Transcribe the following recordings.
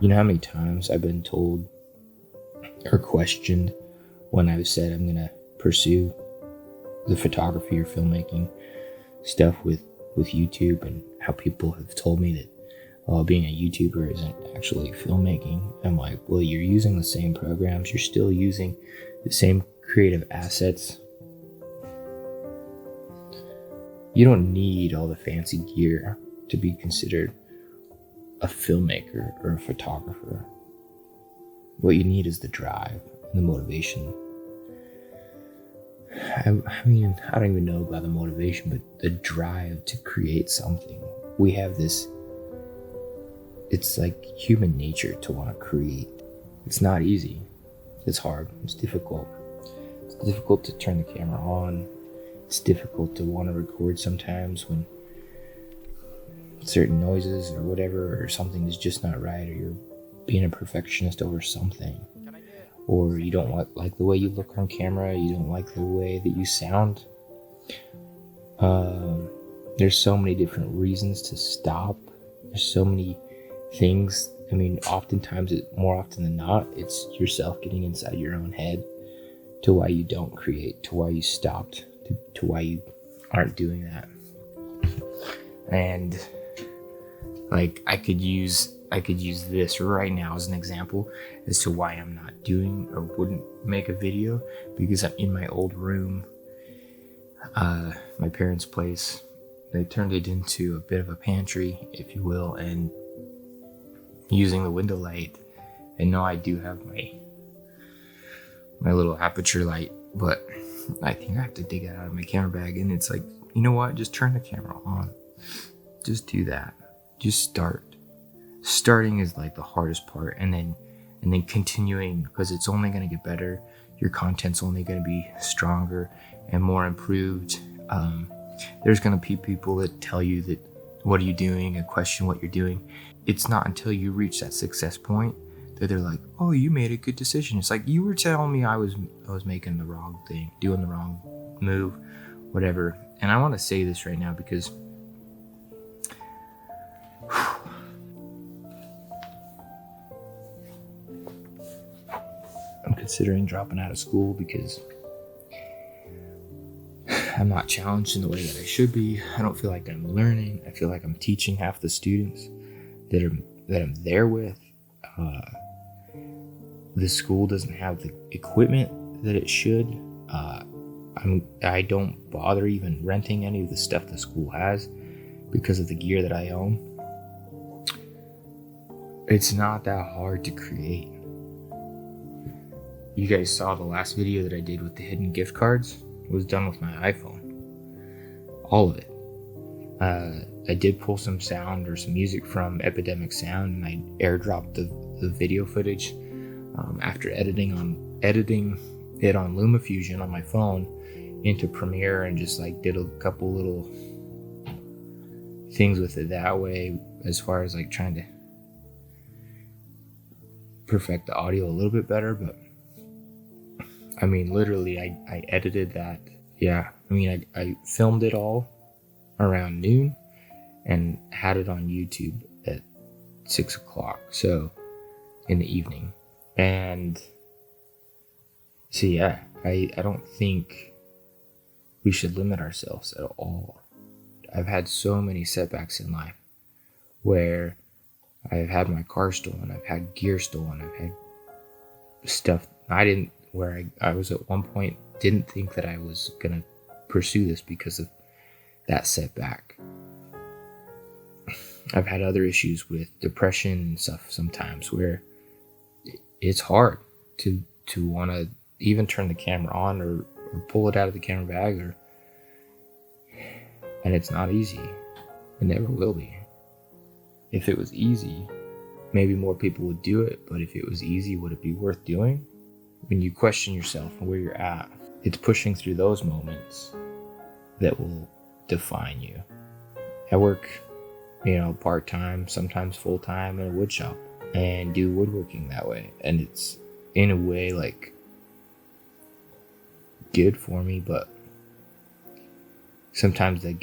You know how many times I've been told or questioned when I've said I'm gonna pursue the photography or filmmaking stuff with YouTube, and how people have told me that being a YouTuber isn't actually filmmaking. I'm like, well, you're using the same programs, you're still using the same creative assets. You don't need all the fancy gear to be considered a filmmaker or a photographer. What you need is the drive and the motivation. I mean, I don't even know about the motivation, but the drive to create something. We have this, it's like human nature to want to create. It's not easy. It's hard. It's difficult. It's difficult to turn the camera on. It's difficult to want to record sometimes when certain noises or whatever, or something is just not right, or you're being a perfectionist over something, or you don't like the way you look on camera, you don't like the way that you sound. There's so many different reasons to stop. There's so many things. I mean, oftentimes, more often than not, it's yourself getting inside your own head to why you don't create, to why you stopped, to why you aren't doing that. And like, I could use this right now as an example as to why I'm not doing or wouldn't make a video, because I'm in my old room, my parents' place. They turned it into a bit of a pantry, if you will, and using the window light. And no, I do have my little Aputure light, but I think I have to dig it out of my camera bag. And it's like, you know what? Just turn the camera on. Just do that. Just start. Starting is like the hardest part, and then continuing, because it's only going to get better. Your content's only going to be stronger and more improved. There's going to be people that tell you that, what are you doing, and question what you're doing. It's not until you reach that success point that they're like, oh, you made a good decision. It's like, you were telling me I was making the wrong thing, doing the wrong move, whatever. And I want to say this right now because I'm considering dropping out of school because I'm not challenged in the way that I should be. I don't feel like I'm learning. I feel like I'm teaching half the students that I'm there with. The school doesn't have the equipment that it should. I don't bother even renting any of the stuff the school has because of the gear that I own. It's not that hard to create. You guys saw the last video that I did with the hidden gift cards. It was done with my iPhone. All of it. I did pull some sound or some music from Epidemic Sound, and I airdropped the video footage after editing it on LumaFusion on my phone into Premiere, and just like did a couple little things with it that way, as far as like trying to perfect the audio a little bit better. But I mean, literally, I edited that. Yeah, I mean, I filmed it all around noon and had it on YouTube at 6 o'clock, so in the evening. And so yeah, I don't think we should limit ourselves at all. I've had so many setbacks in life where I've had my car stolen, I've had gear stolen, I've had stuff where I was at one point didn't think that I was gonna pursue this because of that setback. I've had other issues with depression and stuff sometimes where it's hard to want to even turn the camera on or pull it out of the camera bag, and it's not easy. It never will be. If it was easy, maybe more people would do it, but if it was easy, would it be worth doing? When you question yourself and where you're at, it's pushing through those moments that will define you. I work, part-time, sometimes full-time in a wood shop, and do woodworking that way. And it's in a way like good for me, but sometimes I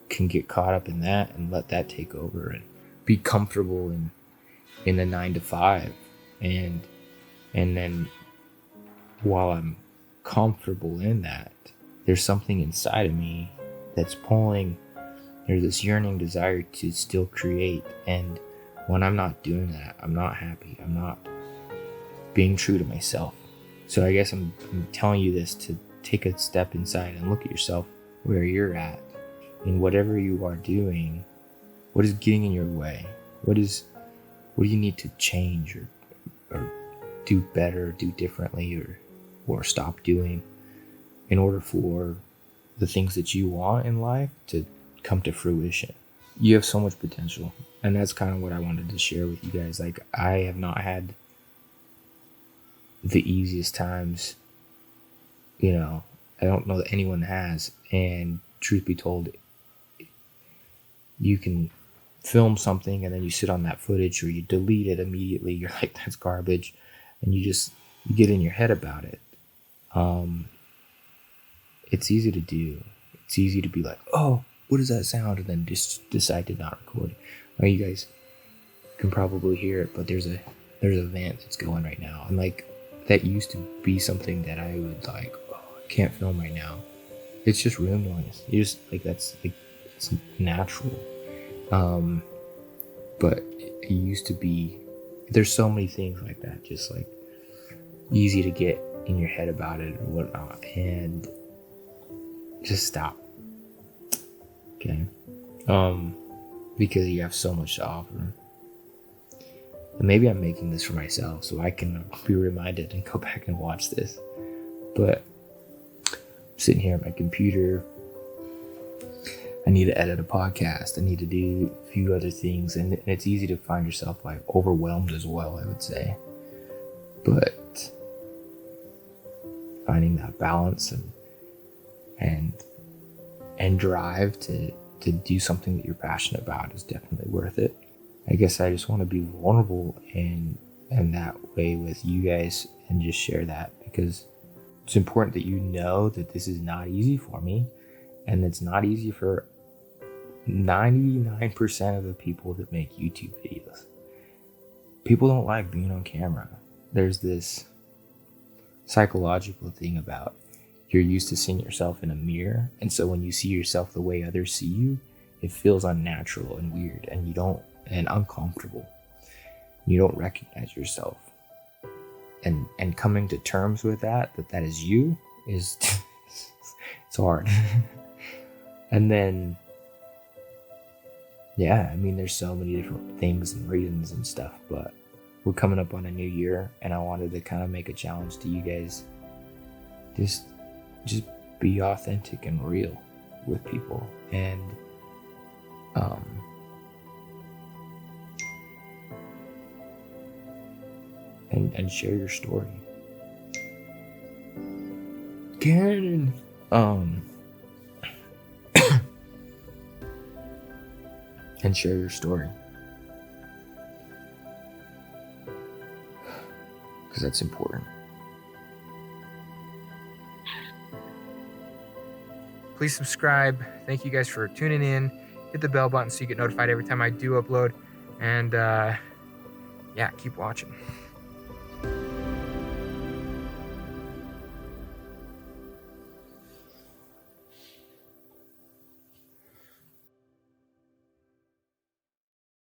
can get caught up in that and let that take over and be comfortable in the 9 to 5, and then while I'm comfortable in that, there's something inside of me that's pulling. There's this yearning desire to still create, and when I'm not doing that, I'm not happy. I'm not being true to myself. So I guess I'm telling you this to take a step inside and look at yourself, where you're at in whatever you are doing. What is getting in your way? What do you need to change or do better, do differently, or stop doing in order for the things that you want in life to come to fruition? You have so much potential, and that's kind of what I wanted to share with you guys. Like, I have not had the easiest times, I don't know that anyone has, and truth be told, you can film something and then you sit on that footage or you delete it immediately. You're like, that's garbage, and you get in your head about it. It's easy to do. It's easy to be like, oh, what does that sound? And then just decide to not record it. Well, you guys can probably hear it, but there's a vent that's going right now. And like, that used to be something that I would like, oh, I can't film right now. It's just room noise. You just like, that's like, it's natural. But it used to be, there's so many things like that, just like easy to get in your head about it or whatnot, and just stop. Okay. Because you have so much to offer. And maybe I'm making this for myself so I can be reminded and go back and watch this. But I'm sitting here at my computer. I need to edit a podcast. I need to do a few other things. And it's easy to find yourself like overwhelmed as well, I would say. But finding that balance and drive to do something that you're passionate about is definitely worth it. I guess I just want to be vulnerable in that way with you guys and just share that, because it's important that you know that this is not easy for me, and it's not easy for 99% of the people that make YouTube videos. People don't like being on camera. There's this psychological thing about you're used to seeing yourself in a mirror, and so when you see yourself the way others see you, it feels unnatural and weird, and uncomfortable. You don't recognize yourself, and coming to terms with that is you is it's hard. And then there's so many different things and reasons and stuff, but we're coming up on a new year, and I wanted to kind of make a challenge to you guys. Just be authentic and real with people, and share your story. Canon, and share your story, because that's important. Please subscribe. Thank you guys for tuning in. Hit the bell button so you get notified every time I do upload. And keep watching.